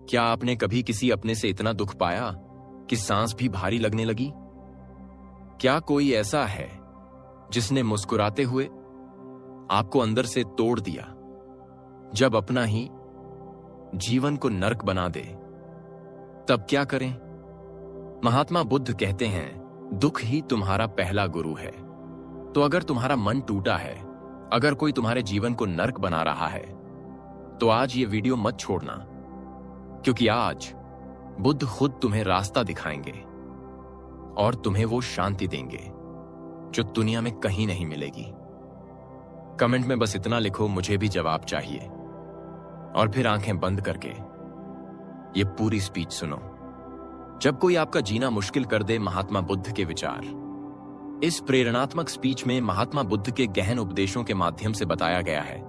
क्या आपने कभी किसी अपने से इतना दुख पाया कि सांस भी भारी लगने लगी? क्या कोई ऐसा है जिसने मुस्कुराते हुए आपको अंदर से तोड़ दिया, जब अपना ही जीवन को नर्क बना दे? तब क्या करें? महात्मा बुद्ध कहते हैं, दुख ही तुम्हारा पहला गुरु है। तो अगर तुम्हारा मन टूटा है, अगर कोई तुम्हारे जीवन को नर्क बना रहा है, तो आज ये वीडियो मत छोड़ना, क्योंकि आज बुद्ध खुद तुम्हें रास्ता दिखाएंगे और तुम्हें वो शांति देंगे जो दुनिया में कहीं नहीं मिलेगी। कमेंट में बस इतना लिखो, मुझे भी जवाब चाहिए, और फिर आंखें बंद करके ये पूरी स्पीच सुनो। जब कोई आपका जीना मुश्किल कर दे, महात्मा बुद्ध के विचार। इस प्रेरणात्मक स्पीच में महात्मा बुद्ध के गहन उपदेशों के माध्यम से बताया गया है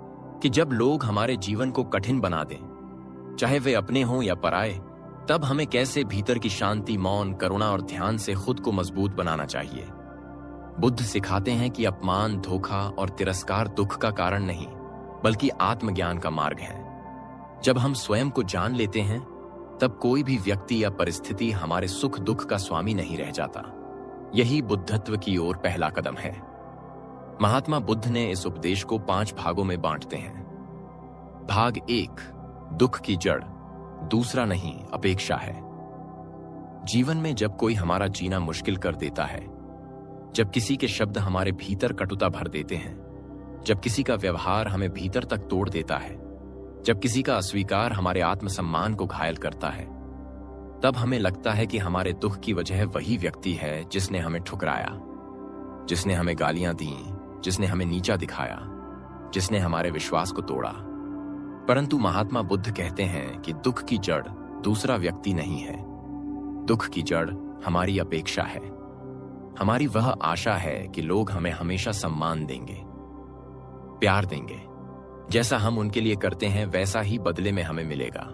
कि जब लोग हमारे जीवन को कठिन बना दें, चाहे वे अपने हों या पराए, तब हमें कैसे भीतर की शांति, मौन, करुणा और ध्यान से खुद को मजबूत बनाना चाहिए। बुद्ध सिखाते हैं कि अपमान, धोखा और तिरस्कार दुख का कारण नहीं, बल्कि आत्मज्ञान का मार्ग है। जब हम स्वयं को जान लेते हैं, तब कोई भी व्यक्ति या परिस्थिति हमारे सुख दुख का स्वामी नहीं रह जाता। यही बुद्धत्व की ओर पहला कदम है। महात्मा बुद्ध ने इस उपदेश को 5 भागों में बांटते हैं। भाग 1, दुख की जड़। दूसरा नहीं, अपेक्षा है। जीवन में जब कोई हमारा जीना मुश्किल कर देता है, जब किसी के शब्द हमारे भीतर कटुता भर देते हैं, जब किसी का व्यवहार हमें भीतर तक तोड़ देता है, जब किसी का अस्वीकार हमारे आत्मसम्मान को घायल करता है, तब हमें लगता है कि हमारे दुख की वजह वही व्यक्ति है जिसने हमें ठुकराया, जिसने हमें गालियां दी, जिसने हमें नीचा दिखाया, जिसने हमारे विश्वास को तोड़ा। परंतु महात्मा बुद्ध कहते हैं कि दुख की जड़ दूसरा व्यक्ति नहीं है। दुख की जड़ हमारी अपेक्षा है। हमारी वह आशा है कि लोग हमें हमेशा सम्मान देंगे, प्यार देंगे। जैसा हम उनके लिए करते हैं, वैसा ही बदले में हमें मिलेगा।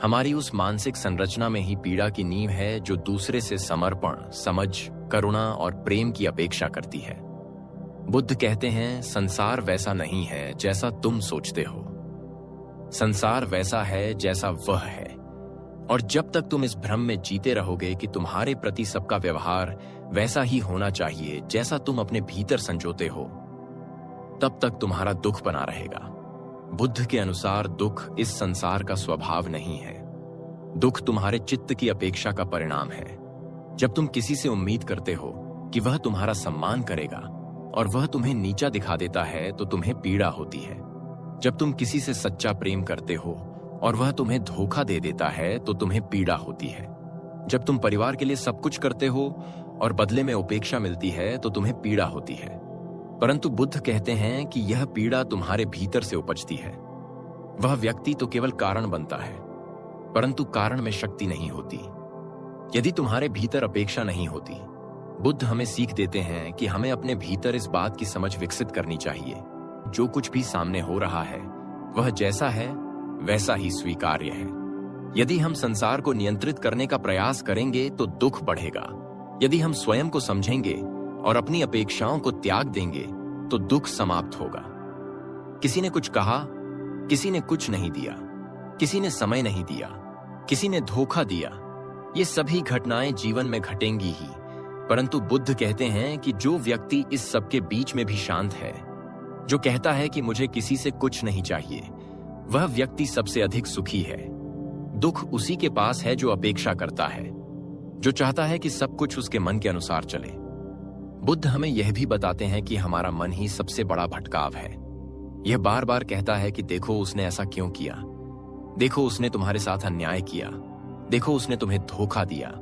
हमारी उस मानसिक संरचना में ही पीड़ा की नींव है जो दूसरे से समर्पण, समझ, करुणा और प्रेम की अपेक्षा करती है। बुद्ध कहते हैं, संसार वैसा नहीं है जैसा तुम सोचते हो। संसार वैसा है जैसा वह है। और जब तक तुम इस भ्रम में जीते रहोगे कि तुम्हारे प्रति सबका व्यवहार वैसा ही होना चाहिए जैसा तुम अपने भीतर संजोते हो, तब तक तुम्हारा दुख बना रहेगा। बुद्ध के अनुसार दुख इस संसार का स्वभाव नहीं है। दुख तुम्हारे चित्त की अपेक्षा का परिणाम है। जब तुम किसी से उम्मीद करते हो कि वह तुम्हारा सम्मान करेगा और वह तुम्हें नीचा दिखा देता है, तो तुम्हें पीड़ा होती है। जब तुम किसी से सच्चा प्रेम करते हो और वह तुम्हें धोखा दे देता है, तो तुम्हें पीड़ा होती है। जब तुम परिवार के लिए सब कुछ करते हो और बदले में उपेक्षा मिलती है, तो तुम्हें पीड़ा होती है। परंतु बुद्ध कहते हैं कि यह पीड़ा तुम्हारे भीतर से उपजती है। वह व्यक्ति तो केवल कारण बनता है, परंतु कारण में शक्ति नहीं होती। यदि तुम्हारे भीतर अपेक्षा नहीं होती, बुद्ध हमें सीख देते हैं कि हमें अपने भीतर इस बात की समझ विकसित करनी चाहिए, जो कुछ भी सामने हो रहा है वह जैसा है वैसा ही स्वीकार्य है। यदि हम संसार को नियंत्रित करने का प्रयास करेंगे तो दुख बढ़ेगा। यदि हम स्वयं को समझेंगे और अपनी अपेक्षाओं को त्याग देंगे तो दुख समाप्त होगा। किसी ने कुछ कहा, किसी ने कुछ नहीं दिया, किसी ने समय नहीं दिया, किसी ने धोखा दिया, ये सभी घटनाएं जीवन में घटेंगी ही। परंतु बुद्ध कहते हैं कि जो व्यक्ति इस सब के बीच में भी शांत है, जो कहता है कि मुझे किसी से कुछ नहीं चाहिए, वह व्यक्ति सबसे अधिक सुखी है। दुख उसी के पास है जो अपेक्षा करता है, जो चाहता है कि सब कुछ उसके मन के अनुसार चले। बुद्ध हमें यह भी बताते हैं कि हमारा मन ही सबसे बड़ा भटकाव है। यह बार बार कहता है कि देखो उसने ऐसा क्यों किया, देखो उसने तुम्हारे साथ अन्याय किया, देखो उसने तुम्हें धोखा दिया।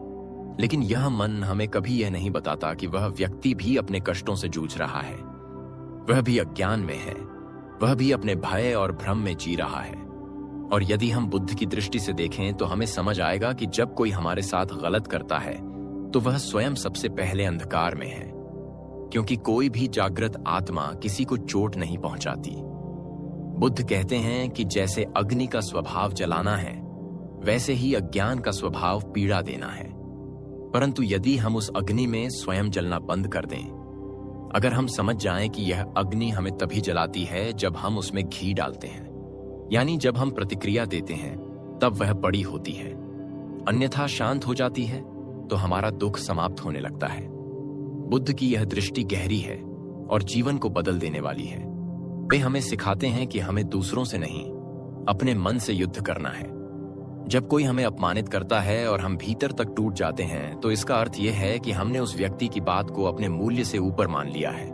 लेकिन यह मन हमें कभी यह नहीं बताता कि वह व्यक्ति भी अपने कष्टों से जूझ रहा है, वह भी अज्ञान में है, वह भी अपने भय और भ्रम में जी रहा है। और यदि हम बुद्ध की दृष्टि से देखें तो हमें समझ आएगा कि जब कोई हमारे साथ गलत करता है तो वह स्वयं सबसे पहले अंधकार में है, क्योंकि कोई भी जागृत आत्मा किसी को चोट नहीं पहुंचाती। बुद्ध कहते हैं कि जैसे अग्नि का स्वभाव जलाना है, वैसे ही अज्ञान का स्वभाव पीड़ा देना है। परंतु यदि हम उस अग्नि में स्वयं जलना बंद कर दें, अगर हम समझ जाएं कि यह अग्नि हमें तभी जलाती है जब हम उसमें घी डालते हैं, यानी जब हम प्रतिक्रिया देते हैं, तब वह बड़ी होती है, अन्यथा शांत हो जाती है तो हमारा दुख समाप्त होने लगता है। बुद्ध की यह दृष्टि गहरी है और जीवन को बदल देने वाली है। वे हमें सिखाते हैं कि हमें दूसरों से नहीं, अपने मन से युद्ध करना है। जब कोई हमें अपमानित करता है और हम भीतर तक टूट जाते हैं, तो इसका अर्थ यह है कि हमने उस व्यक्ति की बात को अपने मूल्य से ऊपर मान लिया है।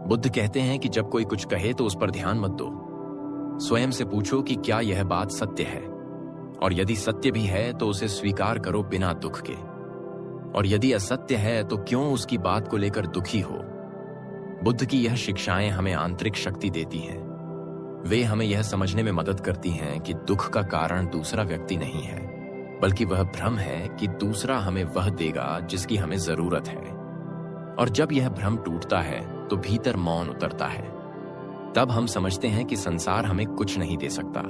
बुद्ध कहते हैं कि जब कोई कुछ कहे तो उस पर ध्यान मत दो, स्वयं से पूछो कि क्या यह बात सत्य है, और यदि सत्य भी है तो उसे स्वीकार करो बिना दुख के, और यदि असत्य है तो क्यों उसकी बात को लेकर दुखी हो। बुद्ध की यह शिक्षाएं हमें आंतरिक शक्ति देती हैं। वे हमें यह समझने में मदद करती हैं कि दुख का कारण दूसरा व्यक्ति नहीं है, बल्कि वह भ्रम है कि दूसरा हमें वह देगा जिसकी हमें जरूरत है। और जब यह भ्रम टूटता है तो भीतर मौन उतरता है। तब हम समझते हैं कि संसार हमें कुछ नहीं दे सकता,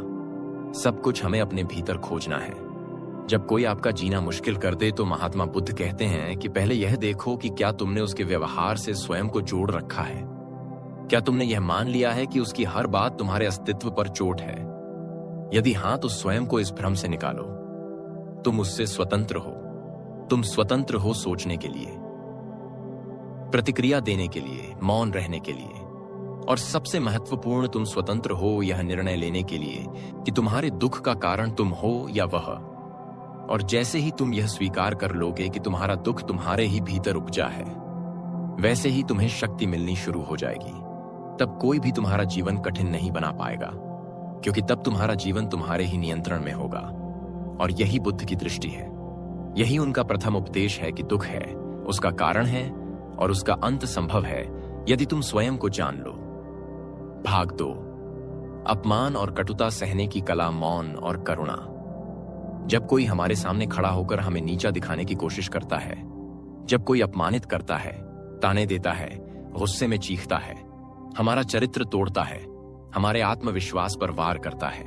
सब कुछ हमें अपने भीतर खोजना है। जब कोई आपका जीना मुश्किल कर दे तो महात्मा बुद्ध कहते हैं कि पहले यह देखो कि क्या तुमने उसके व्यवहार से स्वयं को जोड़ रखा है। क्या तुमने यह मान लिया है कि उसकी हर बात तुम्हारे अस्तित्व पर चोट है? यदि हां, तो स्वयं को इस भ्रम से निकालो। तुम उससे स्वतंत्र हो। तुम स्वतंत्र हो सोचने के लिए, प्रतिक्रिया देने के लिए, मौन रहने के लिए, और सबसे महत्वपूर्ण, तुम स्वतंत्र हो यह निर्णय लेने के लिए कि तुम्हारे दुख का कारण तुम हो या वह। और जैसे ही तुम यह स्वीकार कर लोगे कि तुम्हारा दुख तुम्हारे ही भीतर उपजा है, वैसे ही तुम्हें शक्ति मिलनी शुरू हो जाएगी। तब कोई भी तुम्हारा जीवन कठिन नहीं बना पाएगा, क्योंकि तब तुम्हारा जीवन तुम्हारे ही नियंत्रण में होगा। और यही बुद्ध की दृष्टि है। यही उनका प्रथम उपदेश है कि दुख है, उसका कारण है और उसका अंत संभव है यदि तुम स्वयं को जान लो। भाग 2, अपमान और कटुता सहने की कला, मौन और करुणा। जब कोई हमारे सामने खड़ा होकर हमें नीचा दिखाने की कोशिश करता है, जब कोई अपमानित करता है, ताने देता है, गुस्से में चीखता है, हमारा चरित्र तोड़ता है, हमारे आत्मविश्वास पर वार करता है,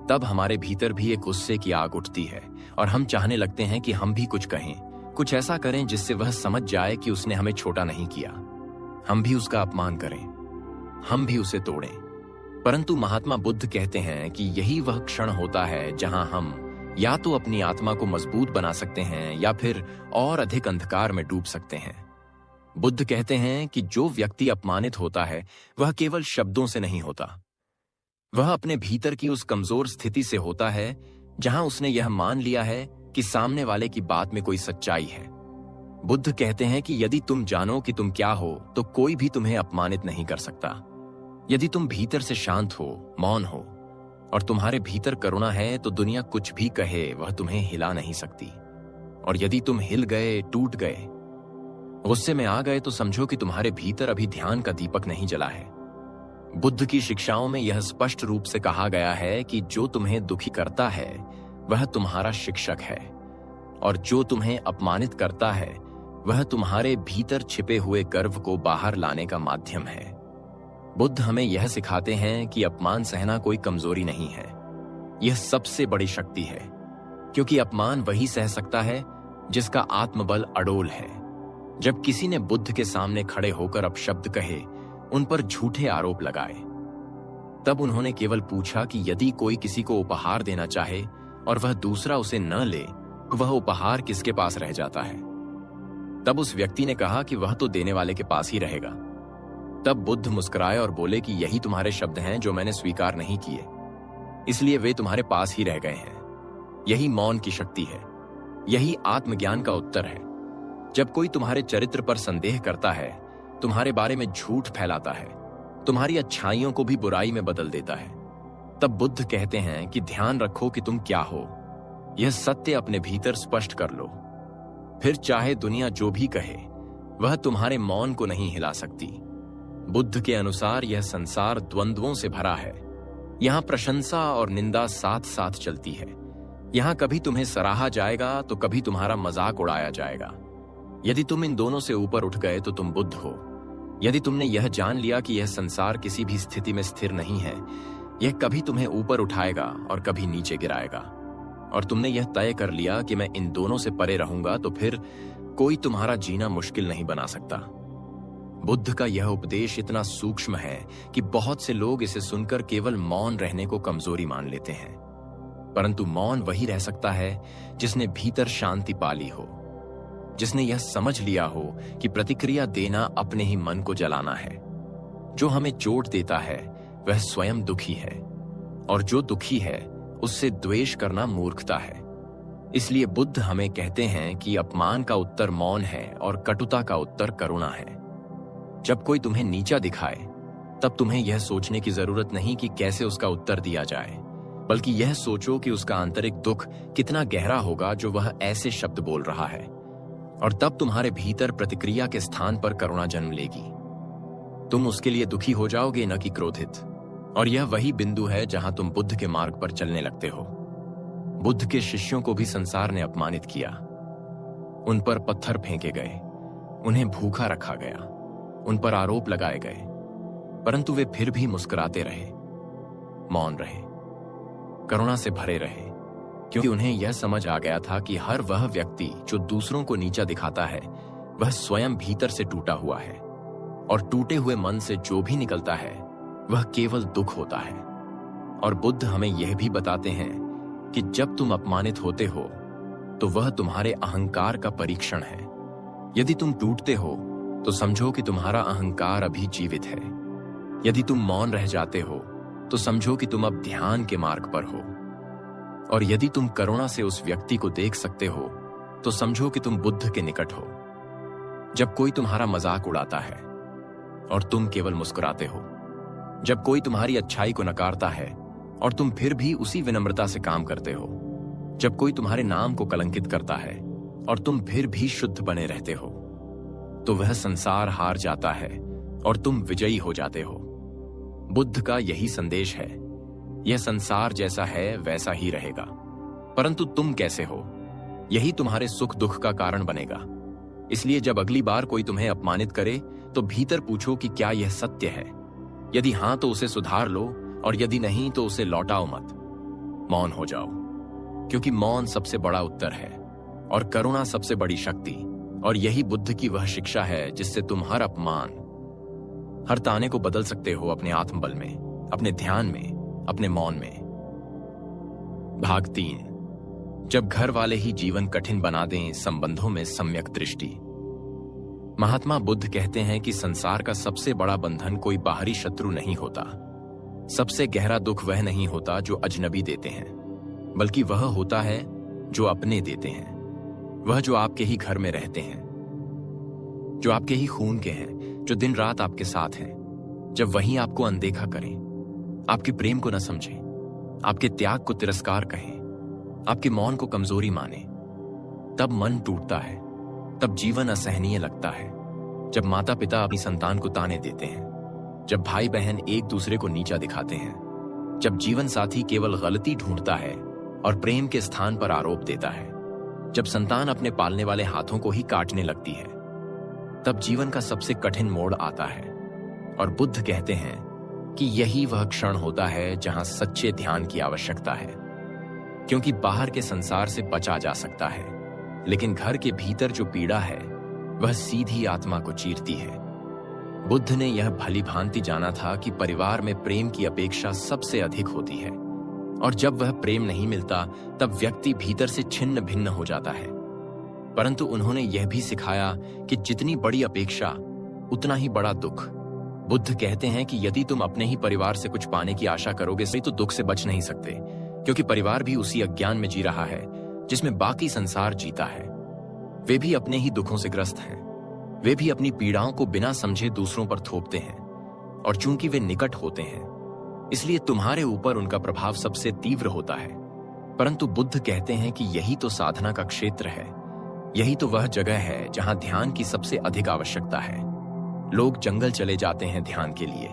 तब हमारे भीतर भी एक गुस्से की आग उठती है और हम चाहने लगते हैं कि हम भी कुछ कहें, कुछ ऐसा करें जिससे वह समझ जाए कि उसने हमें छोटा नहीं किया। हम भी उसका अपमान करें, हम भी उसे तोड़ें। परंतु महात्मा बुद्ध कहते हैं कि यही वह क्षण होता है जहां हम या तो अपनी आत्मा को मजबूत बना सकते हैं या फिर और अधिक अंधकार में डूब सकते हैं। बुद्ध कहते हैं कि जो व्यक्ति अपमानित होता है वह केवल शब्दों से नहीं होता, वह अपने भीतर की उस कमजोर स्थिति से होता है जहां उसने यह मान लिया है कि सामने वाले की बात में कोई सच्चाई है। बुद्ध कहते हैं कि यदि तुम जानो कि तुम क्या हो तो कोई भी तुम्हें अपमानित नहीं कर सकता। यदि तुम भीतर से शांत हो, मौन हो और तुम्हारे भीतर करुणा है तो दुनिया कुछ भी कहे वह तुम्हें हिला नहीं सकती। और यदि तुम हिल गए, टूट गए, गुस्से में आ गए, तो समझो कि तुम्हारे भीतर अभी ध्यान का दीपक नहीं जला है। बुद्ध की शिक्षाओं में यह स्पष्ट रूप से कहा गया है कि जो तुम्हें दुखी करता है वह तुम्हारा शिक्षक है, और जो तुम्हें अपमानित करता है वह तुम्हारे भीतर छिपे हुए गर्व को बाहर लाने का माध्यम है। बुद्ध हमें यह सिखाते हैं कि अपमान सहना कोई कमजोरी नहीं है, यह सबसे बड़ी शक्ति है, क्योंकि अपमान वही सह सकता है जिसका आत्मबल अडोल है। जब किसी ने बुद्ध के सामने खड़े होकर अपशब्द कहे, उन पर झूठे आरोप लगाए, तब उन्होंने केवल पूछा कि यदि कोई किसी को उपहार देना चाहे और वह दूसरा उसे न ले, तो वह उपहार किसके पास रह जाता है? तब उस व्यक्ति ने कहा कि वह तो देने वाले के पास ही रहेगा। तब बुद्ध मुस्कुराए और बोले कि यही तुम्हारे शब्द हैं जो मैंने स्वीकार नहीं किए, इसलिए वे तुम्हारे पास ही रह गए हैं। यही मौन की शक्ति है, यही आत्मज्ञान का उत्तर है। जब कोई तुम्हारे चरित्र पर संदेह करता है, तुम्हारे बारे में झूठ फैलाता है, तुम्हारी अच्छाइयों को भी बुराई में बदल देता है, तब बुद्ध कहते हैं कि ध्यान रखो कि तुम क्या हो। यह सत्य अपने भीतर स्पष्ट कर लो, फिर चाहे दुनिया जो भी कहे वह तुम्हारे मौन को नहीं हिला सकती। बुद्ध के अनुसार यह संसार द्वंद्वों से भरा है। यहाँ प्रशंसा और निंदा साथ साथ चलती है। यहाँ कभी तुम्हें सराहा जाएगा तो कभी तुम्हारा मजाक उड़ाया जाएगा। यदि तुम इन दोनों से ऊपर उठ गए तो तुम बुद्ध हो। यदि तुमने यह जान लिया कि यह संसार किसी भी स्थिति में स्थिर नहीं है, यह कभी तुम्हें ऊपर उठाएगा और कभी नीचे गिराएगा, और तुमने यह तय कर लिया कि मैं इन दोनों से परे रहूंगा, तो फिर कोई तुम्हारा जीना मुश्किल नहीं बना सकता। बुद्ध का यह उपदेश इतना सूक्ष्म है कि बहुत से लोग इसे सुनकर केवल मौन रहने को कमजोरी मान लेते हैं। परंतु मौन वही रह सकता है जिसने भीतर शांति पाली हो, जिसने यह समझ लिया हो कि प्रतिक्रिया देना अपने ही मन को जलाना है। जो हमें चोट देता है वह स्वयं दुखी है, और जो दुखी है उससे द्वेष करना मूर्खता है। इसलिए बुद्ध हमें कहते हैं कि अपमान का उत्तर मौन है और कटुता का उत्तर करुणा है। जब कोई तुम्हें नीचा दिखाए तब तुम्हें यह सोचने की जरूरत नहीं कि कैसे उसका उत्तर दिया जाए, बल्कि यह सोचो कि उसका आंतरिक दुख कितना गहरा होगा जो वह ऐसे शब्द बोल रहा है, और तब तुम्हारे भीतर प्रतिक्रिया के स्थान पर करुणा जन्म लेगी। तुम उसके लिए दुखी हो जाओगे, न कि क्रोधित। और यह वही बिंदु है जहां तुम बुद्ध के मार्ग पर चलने लगते हो। बुद्ध के शिष्यों को भी संसार ने अपमानित किया, उन पर पत्थर फेंके गए, उन्हें भूखा रखा गया, उन पर आरोप लगाए गए, परंतु वे फिर भी मुस्कुराते रहे, मौन रहे, करुणा से भरे रहे, क्योंकि उन्हें यह समझ आ गया था कि हर वह व्यक्ति जो दूसरों को नीचा दिखाता है वह स्वयं भीतर से टूटा हुआ है, और टूटे हुए मन से जो भी निकलता है वह केवल दुख होता है। और बुद्ध हमें यह भी बताते हैं कि जब तुम अपमानित होते हो तो वह तुम्हारे अहंकार का परीक्षण है। यदि तुम टूटते हो तो समझो कि तुम्हारा अहंकार अभी जीवित है। यदि तुम मौन रह जाते हो तो समझो कि तुम अब ध्यान के मार्ग पर हो। और यदि तुम करुणा से उस व्यक्ति को देख सकते हो तो समझो कि तुम बुद्ध के निकट हो। जब कोई तुम्हारा मजाक उड़ाता है और तुम केवल मुस्कुराते हो, जब कोई तुम्हारी अच्छाई को नकारता है और तुम फिर भी उसी विनम्रता से काम करते हो, जब कोई तुम्हारे नाम को कलंकित करता है और तुम फिर भी शुद्ध बने रहते हो, तो वह संसार हार जाता है और तुम विजयी हो जाते हो। बुद्ध का यही संदेश है। यह संसार जैसा है वैसा ही रहेगा, परंतु तुम कैसे हो यही तुम्हारे सुख दुख का कारण बनेगा। इसलिए जब अगली बार कोई तुम्हें अपमानित करे तो भीतर पूछो कि क्या यह सत्य है। यदि हां तो उसे सुधार लो, और यदि नहीं तो उसे लौटाओ मत। मौन हो जाओ, क्योंकि मौन सबसे बड़ा उत्तर है और करुणा सबसे बड़ी शक्ति। और यही बुद्ध की वह शिक्षा है जिससे तुम हर अपमान, हर ताने को बदल सकते हो अपने आत्मबल में, अपने ध्यान में, अपने मौन में। भाग 3। जब घर वाले ही जीवन कठिन बना दें, संबंधों में सम्यक दृष्टि। महात्मा बुद्ध कहते हैं कि संसार का सबसे बड़ा बंधन कोई बाहरी शत्रु नहीं होता। सबसे गहरा दुख वह नहीं होता जो अजनबी देते हैं, बल्कि वह होता है जो अपने देते हैं। वह जो आपके ही घर में रहते हैं, जो आपके ही खून के हैं, जो दिन रात आपके साथ हैं। जब वही आपको अनदेखा करें, आपके प्रेम को न समझें, आपके त्याग को तिरस्कार कहें, आपके मौन को कमजोरी माने, तब मन टूटता है, तब जीवन असहनीय लगता है। जब माता पिता अपनी संतान को ताने देते हैं, जब भाई बहन एक दूसरे को नीचा दिखाते हैं, जब जीवन साथी केवल गलती ढूंढता है और प्रेम के स्थान पर आरोप देता है, जब संतान अपने पालने वाले हाथों को ही काटने लगती है, तब जीवन का सबसे कठिन मोड़ आता है। और बुद्ध कहते हैं कि यही वह क्षण होता है जहां सच्चे ध्यान की आवश्यकता है, क्योंकि बाहर के संसार से बचा जा सकता है, लेकिन घर के भीतर जो पीड़ा है वह सीधी आत्मा को चीरती है। बुद्ध ने यह भली भांति जाना था कि परिवार में प्रेम की अपेक्षा सबसे अधिक होती है, और जब वह प्रेम नहीं मिलता तब व्यक्ति भीतर से छिन्न भिन्न हो जाता है। परंतु उन्होंने यह भी सिखाया कि जितनी बड़ी अपेक्षा उतना ही बड़ा दुख। बुद्ध कहते हैं कि यदि तुम अपने ही परिवार से कुछ पाने की आशा करोगे तो दुख से बच नहीं सकते, क्योंकि परिवार भी उसी अज्ञान में जी रहा है जिसमें बाकी संसार जीता है। वे भी अपने ही दुखों से ग्रस्त हैं, वे भी अपनी पीड़ाओं को बिना समझे दूसरों पर थोपते हैं, और चूंकि वे निकट होते हैं इसलिए तुम्हारे ऊपर उनका प्रभाव सबसे तीव्र होता है। परंतु बुद्ध कहते हैं कि यही तो साधना का क्षेत्र है, यही तो वह जगह है जहां ध्यान की सबसे अधिक आवश्यकता है। लोग जंगल चले जाते हैं ध्यान के लिए,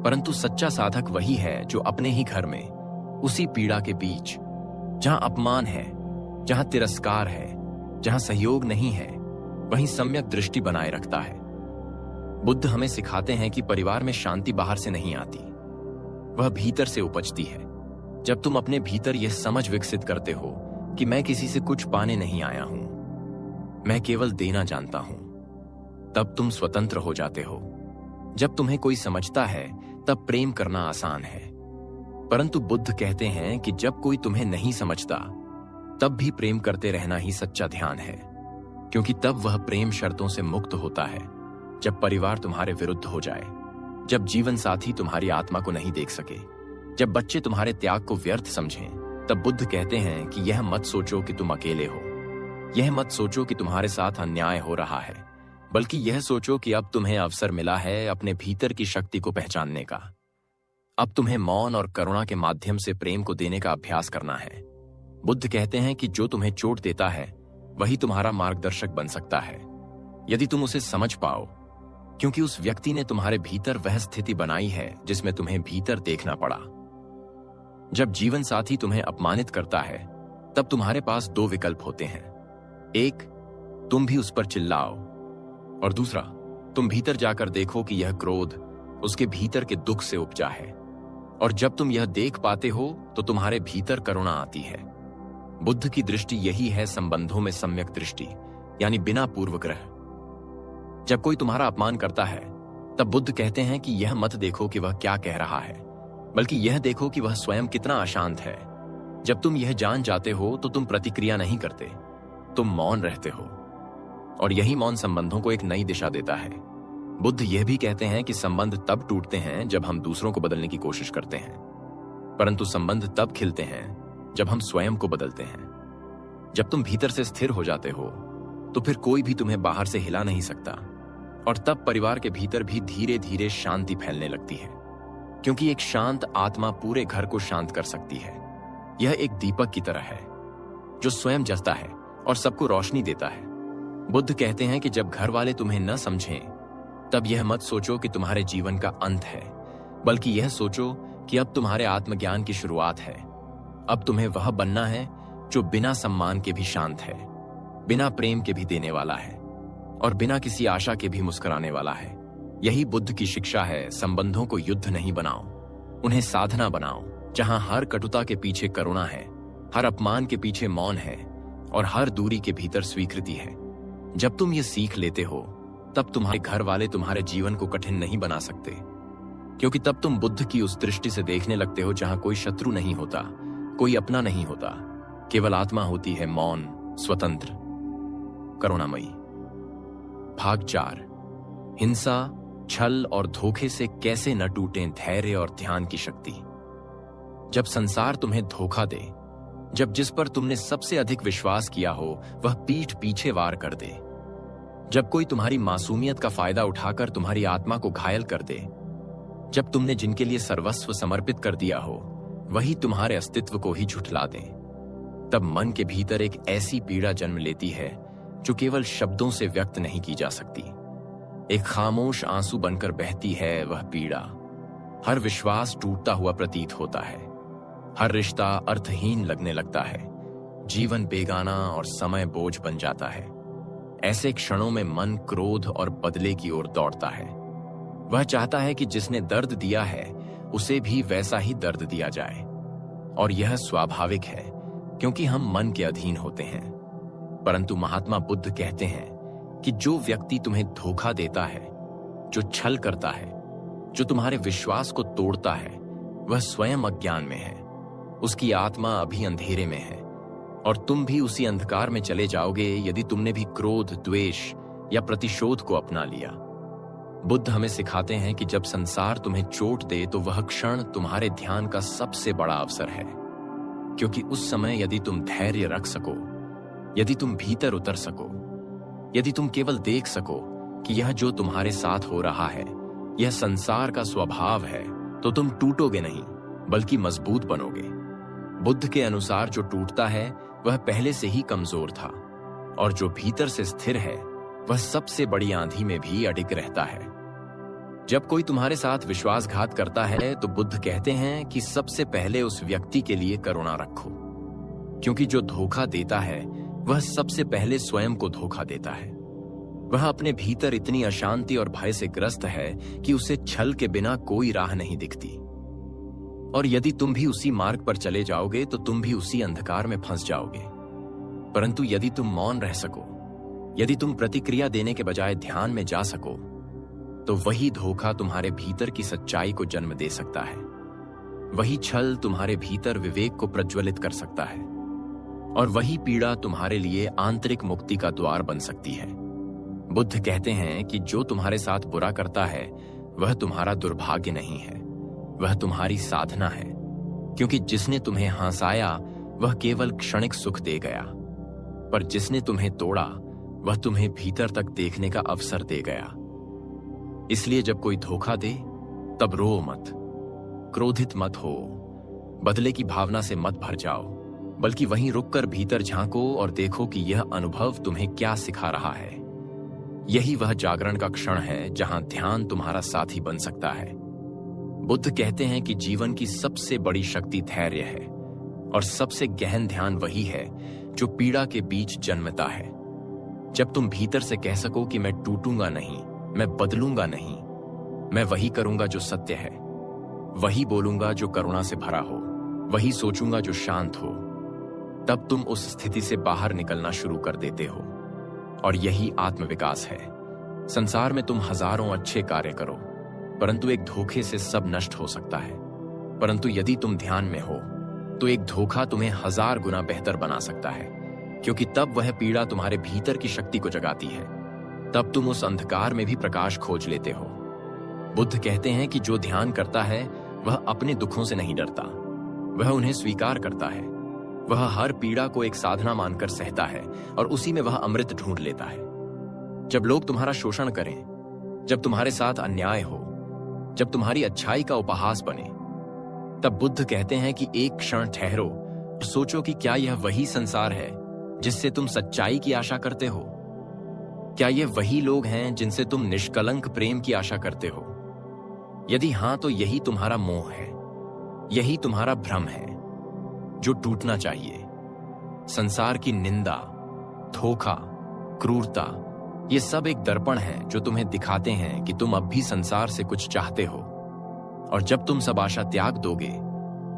परंतु सच्चा साधक वही है जो अपने ही घर में, उसी पीड़ा के बीच, जहां अपमान है, जहां तिरस्कार है, जहां सहयोग नहीं है, वहीं सम्यक दृष्टि बनाए रखता है। बुद्ध हमें सिखाते हैं कि परिवार में शांति बाहर से नहीं आती, वह भीतर से उपजती है। जब तुम अपने भीतर यह समझ विकसित करते हो कि मैं किसी से कुछ पाने नहीं आया हूं, मैं केवल देना जानता हूं, तब तुम स्वतंत्र हो जाते हो। जब तुम्हें कोई समझता है तब प्रेम करना आसान है, परंतु बुद्ध कहते हैं कि जब कोई तुम्हें नहीं समझता तब भी प्रेम करते रहना ही सच्चा ध्यान है, क्योंकि तब वह प्रेम शर्तों से मुक्त होता है। जब परिवार तुम्हारे विरुद्ध हो जाए, जब जीवन साथी तुम्हारी आत्मा को नहीं देख सके, जब बच्चे तुम्हारे त्याग को व्यर्थ समझें, तब बुद्ध कहते हैं कि यह मत सोचो कि तुम अकेले हो, यह मत सोचो कि तुम्हारे साथ अन्याय हो रहा है, बल्कि यह सोचो कि अब तुम्हें अवसर मिला है अपने भीतर की शक्ति को पहचानने का। अब तुम्हें मौन और करुणा के माध्यम से प्रेम को देने का अभ्यास करना है। बुद्ध कहते हैं कि जो तुम्हें चोट देता है वही तुम्हारा मार्गदर्शक बन सकता है, यदि तुम उसे समझ पाओ, क्योंकि उस व्यक्ति ने तुम्हारे भीतर वह स्थिति बनाई है जिसमें तुम्हें भीतर देखना पड़ा। जब जीवन साथी तुम्हें अपमानित करता है तब तुम्हारे पास दो विकल्प होते हैं। एक, तुम भी उस पर चिल्लाओ, और दूसरा, तुम भीतर जाकर देखो कि यह क्रोध उसके भीतर के दुख से उपजा है। और जब तुम यह देख पाते हो तो तुम्हारे भीतर करुणा आती है। बुद्ध की दृष्टि यही है संबंधों में सम्यक दृष्टि, यानी बिना पूर्वग्रह। जब कोई तुम्हारा अपमान करता है तब बुद्ध कहते हैं कि यह मत देखो कि वह क्या कह रहा है, बल्कि यह देखो कि वह स्वयं कितना अशांत है। जब तुम यह जान जाते हो तो तुम प्रतिक्रिया नहीं करते, तुम मौन रहते हो, और यही मौन संबंधों को एक नई दिशा देता है। बुद्ध यह भी कहते हैं कि संबंध तब टूटते हैं जब हम दूसरों को बदलने की कोशिश करते हैं, परंतु संबंध तब खिलते हैं जब हम स्वयं को बदलते हैं। जब तुम भीतर से स्थिर हो जाते हो तो फिर कोई भी तुम्हें बाहर से हिला नहीं सकता, और तब परिवार के भीतर भी धीरे धीरे शांति फैलने लगती है, क्योंकि एक शांत आत्मा पूरे घर को शांत कर सकती है। यह एक दीपक की तरह है जो स्वयं जलता है और सबको रोशनी देता है। बुद्ध कहते हैं कि जब घर वाले तुम्हें न समझें तब यह मत सोचो कि तुम्हारे जीवन का अंत है, बल्कि यह सोचो कि अब तुम्हारे आत्मज्ञान की शुरुआत है। अब तुम्हें वह बनना है जो बिना सम्मान के भी शांत है, बिना प्रेम के भी देने वाला है, और बिना किसी आशा के भी मुस्कुराने वाला है। यही बुद्ध की शिक्षा है। संबंधों को युद्ध नहीं बनाओ, उन्हें साधना बनाओ, जहां हर कटुता के पीछे करुणा है, हर अपमान के पीछे मौन है, और हर दूरी के भीतर स्वीकृति है। जब तुम ये सीख लेते हो तब तुम्हारे घर वाले तुम्हारे जीवन को कठिन नहीं बना सकते, क्योंकि तब तुम बुद्ध की उस दृष्टि से देखने लगते हो जहां कोई शत्रु नहीं होता, कोई अपना नहीं होता, केवल आत्मा होती है, मौन, स्वतंत्र, करुणामयी। भाग 4। हिंसा, छल और धोखे से कैसे न टूटें धैर्य और ध्यान की शक्ति। जब संसार तुम्हें धोखा दे, जब जिस पर तुमने सबसे अधिक विश्वास किया हो वह पीठ पीछे वार कर दे, जब कोई तुम्हारी मासूमियत का फायदा उठाकर तुम्हारी आत्मा को घायल कर दे, जब तुमने जिनके लिए सर्वस्व समर्पित कर दिया हो वही तुम्हारे अस्तित्व को ही झुठला दें, तब मन के भीतर एक ऐसी पीड़ा जन्म लेती है जो केवल शब्दों से व्यक्त नहीं की जा सकती। एक खामोश आंसू बनकर बहती है वह पीड़ा। हर विश्वास टूटता हुआ प्रतीत होता है, हर रिश्ता अर्थहीन लगने लगता है, जीवन बेगाना और समय बोझ बन जाता है। ऐसे क्षणों में मन क्रोध और बदले की ओर दौड़ता है। वह चाहता है कि जिसने दर्द दिया है उसे भी वैसा ही दर्द दिया जाए, और यह स्वाभाविक है क्योंकि हम मन के अधीन होते हैं। परंतु महात्मा बुद्ध कहते हैं कि जो व्यक्ति तुम्हें धोखा देता है, जो छल करता है, जो तुम्हारे विश्वास को तोड़ता है, वह स्वयं अज्ञान में है। उसकी आत्मा अभी अंधेरे में है, और तुम भी उसी अंधकार में चले जाओगे यदि तुमने भी क्रोध, द्वेष या प्रतिशोध को अपना लिया। बुद्ध हमें सिखाते हैं कि जब संसार तुम्हें चोट दे तो वह क्षण तुम्हारे ध्यान का सबसे बड़ा अवसर है, क्योंकि उस समय यदि तुम धैर्य रख सको, यदि तुम भीतर उतर सको, यदि तुम केवल देख सको कि यह जो तुम्हारे साथ हो रहा है यह संसार का स्वभाव है, तो तुम टूटोगे नहीं बल्कि मजबूत बनोगे। बुद्ध के अनुसार जो टूटता है वह पहले से ही कमजोर था, और जो भीतर से स्थिर है वह सबसे बड़ी आंधी में भी अडिग रहता है। जब कोई तुम्हारे साथ विश्वासघात करता है तो बुद्ध कहते हैं कि सबसे पहले उस व्यक्ति के लिए करुणा रखो, क्योंकि जो धोखा देता है वह सबसे पहले स्वयं को धोखा देता है। वह अपने भीतर इतनी अशांति और भय से ग्रस्त है कि उसे छल के बिना कोई राह नहीं दिखती, और यदि तुम भी उसी मार्ग पर चले जाओगे तो तुम भी उसी अंधकार में फंस जाओगे। परंतु यदि तुम मौन रह सको, यदि तुम प्रतिक्रिया देने के बजाय ध्यान में जा सको, तो वही धोखा तुम्हारे भीतर की सच्चाई को जन्म दे सकता है। वही छल तुम्हारे भीतर विवेक को प्रज्वलित कर सकता है, और वही पीड़ा तुम्हारे लिए आंतरिक मुक्ति का द्वार बन सकती है। बुद्ध कहते हैं कि जो तुम्हारे साथ बुरा करता है वह तुम्हारा दुर्भाग्य नहीं है, वह तुम्हारी साधना है, क्योंकि जिसने तुम्हें हंसाया वह केवल क्षणिक सुख दे गया, पर जिसने तुम्हें तोड़ा वह तुम्हें भीतर तक देखने का अवसर दे गया। इसलिए जब कोई धोखा दे तब रो मत, क्रोधित मत हो, बदले की भावना से मत भर जाओ, बल्कि वहीं रुककर भीतर झांको और देखो कि यह अनुभव तुम्हें क्या सिखा रहा है। यही वह जागरण का क्षण है जहां ध्यान तुम्हारा साथी बन सकता है। बुद्ध कहते हैं कि जीवन की सबसे बड़ी शक्ति धैर्य है, और सबसे गहन ध्यान वही है जो पीड़ा के बीच जन्मता है। जब तुम भीतर से कह सको कि मैं टूटूंगा नहीं, मैं बदलूंगा नहीं, मैं वही करूंगा जो सत्य है, वही बोलूंगा जो करुणा से भरा हो, वही सोचूंगा जो शांत हो, तब तुम उस स्थिति से बाहर निकलना शुरू कर देते हो। और यही आत्मविकास है। संसार में तुम हजारों अच्छे कार्य करो, परंतु एक धोखे से सब नष्ट हो सकता है। परंतु यदि तुम ध्यान में हो तो एक धोखा तुम्हें 1000 गुना बेहतर बना सकता है, क्योंकि तब वह पीड़ा तुम्हारे भीतर की शक्ति को जगाती है। तब तुम उस अंधकार में भी प्रकाश खोज लेते हो। बुद्ध कहते हैं कि जो ध्यान करता है वह अपने दुखों से नहीं डरता, वह उन्हें स्वीकार करता है। वह हर पीड़ा को एक साधना मानकर सहता है और उसी में वह अमृत ढूंढ लेता है। जब लोग तुम्हारा शोषण करें, जब तुम्हारे साथ अन्याय हो, जब तुम्हारी अच्छाई का उपहास बने, तब बुद्ध कहते हैं कि एक क्षण ठहरो और सोचो कि क्या यह वही संसार है जिससे तुम सच्चाई की आशा करते हो? क्या ये वही लोग हैं जिनसे तुम निष्कलंक प्रेम की आशा करते हो? यदि हां, तो यही तुम्हारा मोह है, यही तुम्हारा भ्रम है जो टूटना चाहिए। संसार की निंदा, धोखा, क्रूरता, ये सब एक दर्पण है जो तुम्हें दिखाते हैं कि तुम अब भी संसार से कुछ चाहते हो, और जब तुम सब आशा त्याग दोगे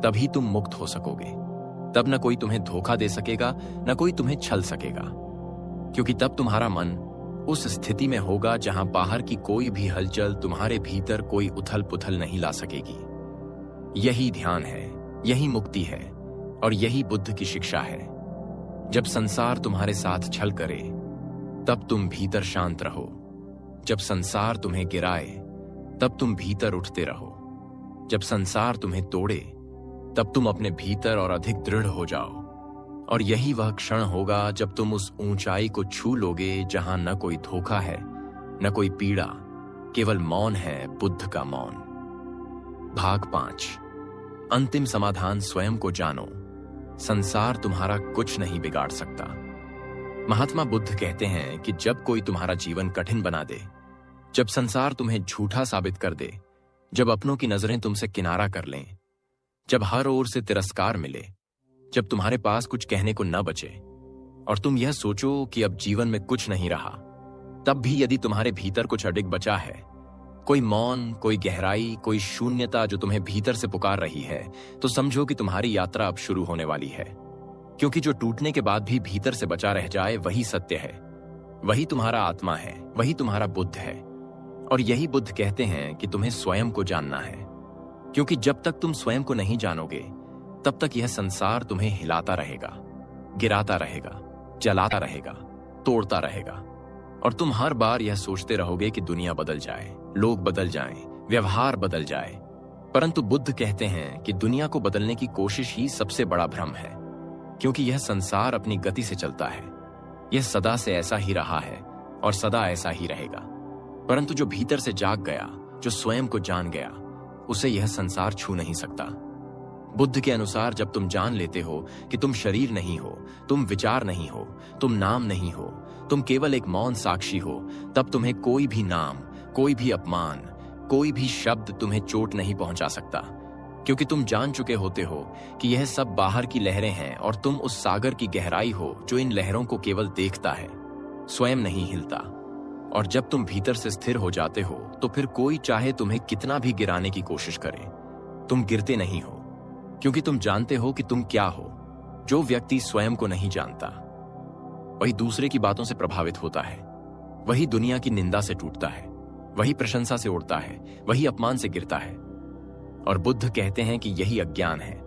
तभी तुम मुक्त हो सकोगे। तब न कोई तुम्हें धोखा दे सकेगा, न कोई तुम्हें छल सकेगा, क्योंकि तब तुम्हारा मन उस स्थिति में होगा जहां बाहर की कोई भी हलचल तुम्हारे भीतर कोई उथल पुथल नहीं ला सकेगी। यही ध्यान है, यही मुक्ति है, और यही बुद्ध की शिक्षा है। जब संसार तुम्हारे साथ छल करे तब तुम भीतर शांत रहो, जब संसार तुम्हें गिराए तब तुम भीतर उठते रहो, जब संसार तुम्हें तोड़े तब तुम अपने भीतर और अधिक दृढ़ हो जाओ। और यही वह क्षण होगा जब तुम उस ऊंचाई को छू लोगे जहां न कोई धोखा है, न कोई पीड़ा, केवल मौन है, बुद्ध का मौन। भाग 5। अंतिम समाधान स्वयं को जानो। संसार तुम्हारा कुछ नहीं बिगाड़ सकता। महात्मा बुद्ध कहते हैं कि जब कोई तुम्हारा जीवन कठिन बना दे, जब संसार तुम्हें झूठा साबित कर दे, जब अपनों की नजरें तुमसे किनारा कर लें, जब हर ओर से तिरस्कार मिले, जब तुम्हारे पास कुछ कहने को न बचे और तुम यह सोचो कि अब जीवन में कुछ नहीं रहा, तब भी यदि तुम्हारे भीतर कुछ अडिग बचा है, कोई मौन, कोई गहराई, कोई शून्यता जो तुम्हें भीतर से पुकार रही है, तो समझो कि तुम्हारी यात्रा अब शुरू होने वाली है। क्योंकि जो टूटने के बाद भी भीतर से बचा रह जाए वही सत्य है, वही तुम्हारा आत्मा है, वही तुम्हारा बुद्ध है। और यही बुद्ध कहते हैं कि तुम्हें स्वयं को जानना है, क्योंकि जब तक तुम स्वयं को नहीं जानोगे तब तक यह संसार तुम्हें हिलाता रहेगा, गिराता रहेगा, जलाता रहेगा, तोड़ता रहेगा, और तुम हर बार यह सोचते रहोगे कि दुनिया बदल जाए, लोग बदल जाएं, व्यवहार बदल जाए। परंतु बुद्ध कहते हैं कि दुनिया को बदलने की कोशिश ही सबसे बड़ा भ्रम है, क्योंकि यह संसार अपनी गति से चलता है। यह सदा से ऐसा ही रहा है और सदा ऐसा ही रहेगा। परंतु जो भीतर से जाग गया, जो स्वयं को जान गया, उसे यह संसार छू नहीं सकता। बुद्ध के अनुसार जब तुम जान लेते हो कि तुम शरीर नहीं हो, तुम विचार नहीं हो, तुम नाम नहीं हो, तुम केवल एक मौन साक्षी हो, तब तुम्हें कोई भी नाम, कोई भी अपमान, कोई भी शब्द तुम्हें चोट नहीं पहुंचा सकता, क्योंकि तुम जान चुके होते हो कि यह सब बाहर की लहरें हैं और तुम उस सागर की गहराई हो जो इन लहरों को केवल देखता है, स्वयं नहीं हिलता। और जब तुम भीतर से स्थिर हो जाते हो तो फिर कोई चाहे तुम्हें कितना भी गिराने की कोशिश करे, तुम गिरते नहीं हो, क्योंकि तुम जानते हो कि तुम क्या हो। जो व्यक्ति स्वयं को नहीं जानता वही दूसरे की बातों से प्रभावित होता है, वही दुनिया की निंदा से टूटता है, वही प्रशंसा से उड़ता है, वही अपमान से गिरता है। और बुद्ध कहते हैं कि यही अज्ञान है।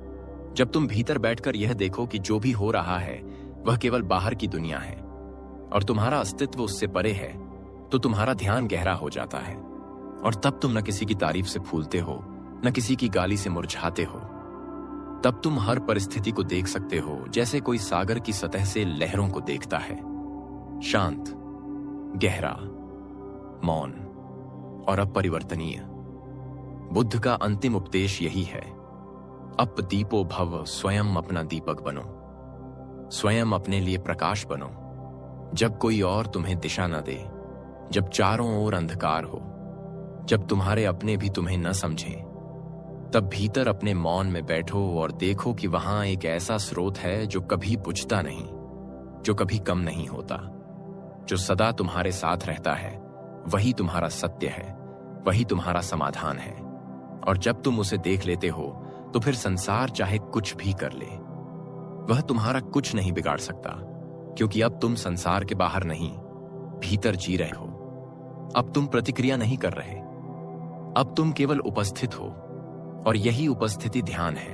जब तुम भीतर बैठकर यह देखो कि जो भी हो रहा है वह केवल बाहर की दुनिया है और तुम्हारा अस्तित्व उससे परे है, तो तुम्हारा ध्यान गहरा हो जाता है और तब तुम न किसी की तारीफ से फूलते हो, न किसी की गाली से मुरझाते हो। तब तुम हर परिस्थिति को देख सकते हो जैसे कोई सागर की सतह से लहरों को देखता है, शांत, गहरा, मौन और अपरिवर्तनीय। बुद्ध का अंतिम उपदेश यही है, अप दीपो भव, स्वयं अपना दीपक बनो, स्वयं अपने लिए प्रकाश बनो। जब कोई और तुम्हें दिशा न दे, जब चारों ओर अंधकार हो, जब तुम्हारे अपने भी तुम्हें न समझें, तब भीतर अपने मौन में बैठो और देखो कि वहां एक ऐसा स्रोत है जो कभी बुझता नहीं, जो कभी कम नहीं होता, जो सदा तुम्हारे साथ रहता है। वही तुम्हारा सत्य है, वही तुम्हारा समाधान है। और जब तुम उसे देख लेते हो तो फिर संसार चाहे कुछ भी कर ले, वह तुम्हारा कुछ नहीं बिगाड़ सकता, क्योंकि अब तुम संसार के बाहर नहीं, भीतर जी रहे हो। अब तुम प्रतिक्रिया नहीं कर रहे, अब तुम केवल उपस्थित हो। और यही उपस्थिति ध्यान है,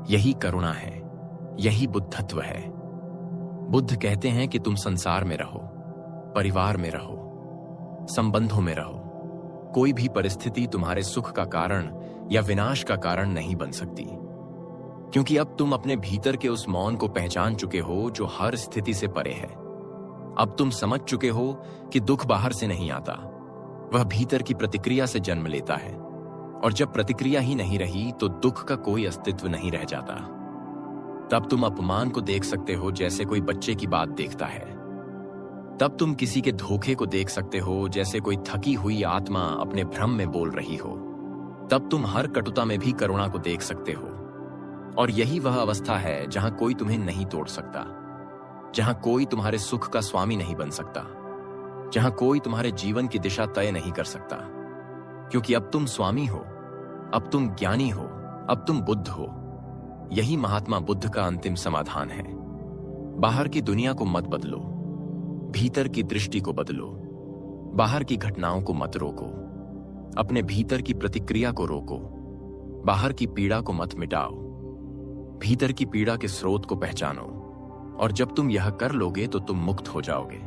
यही करुणा है, यही बुद्धत्व है। बुद्ध कहते हैं कि तुम संसार में रहो, परिवार में रहो, संबंधों में रहो। कोई भी परिस्थिति तुम्हारे सुख का कारण या विनाश का कारण नहीं बन सकती, क्योंकि अब तुम अपने भीतर के उस मौन को पहचान चुके हो जो हर स्थिति से परे है। अब तुम समझ चुके हो कि दुख बाहर से नहीं आता, वह भीतर की प्रतिक्रिया से जन्म लेता है। और जब प्रतिक्रिया ही नहीं रही तो दुख का कोई अस्तित्व नहीं रह जाता। तब तुम अपमान को देख सकते हो जैसे कोई बच्चे की बात देखता है। तब तुम किसी के धोखे को देख सकते हो जैसे कोई थकी हुई आत्मा अपने भ्रम में बोल रही हो। तब तुम हर कटुता में भी करुणा को देख सकते हो। और यही वह अवस्था है जहां कोई तुम्हें नहीं तोड़ सकता, जहां कोई तुम्हारे सुख का स्वामी नहीं बन सकता, जहां कोई तुम्हारे जीवन की दिशा तय नहीं कर सकता, क्योंकि अब तुम स्वामी हो, अब तुम ज्ञानी हो, अब तुम बुद्ध हो। यही महात्मा बुद्ध का अंतिम समाधान है। बाहर की दुनिया को मत बदलो, भीतर की दृष्टि को बदलो। बाहर की घटनाओं को मत रोको, अपने भीतर की प्रतिक्रिया को रोको। बाहर की पीड़ा को मत मिटाओ, भीतर की पीड़ा के स्रोत को पहचानो। और जब तुम यह कर लोगे तो तुम मुक्त हो जाओगे।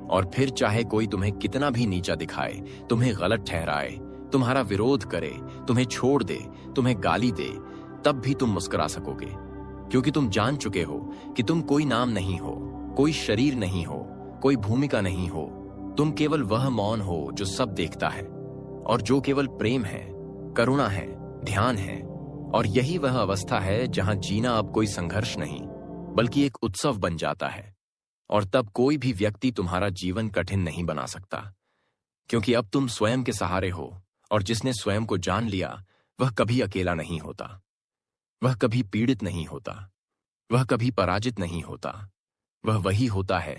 और फिर चाहे कोई तुम्हें कितना भी नीचा दिखाए, तुम्हें गलत ठहराए, तुम्हारा विरोध करे, तुम्हें छोड़ दे, तुम्हें गाली दे, तब भी तुम मुस्कुरा सकोगे, क्योंकि तुम जान चुके हो कि तुम कोई नाम नहीं हो, कोई शरीर नहीं हो, कोई भूमिका नहीं हो। तुम केवल वह मौन हो जो सब देखता है और जो केवल प्रेम है, करुणा है, ध्यान है। और यही वह अवस्था है जहां जीना अब कोई संघर्ष नहीं बल्कि एक उत्सव बन जाता है। और तब कोई भी व्यक्ति तुम्हारा जीवन कठिन नहीं बना सकता, क्योंकि अब तुम स्वयं के सहारे हो। और जिसने स्वयं को जान लिया वह कभी अकेला नहीं होता, वह कभी पीड़ित नहीं होता, वह कभी पराजित नहीं होता। वह वही होता है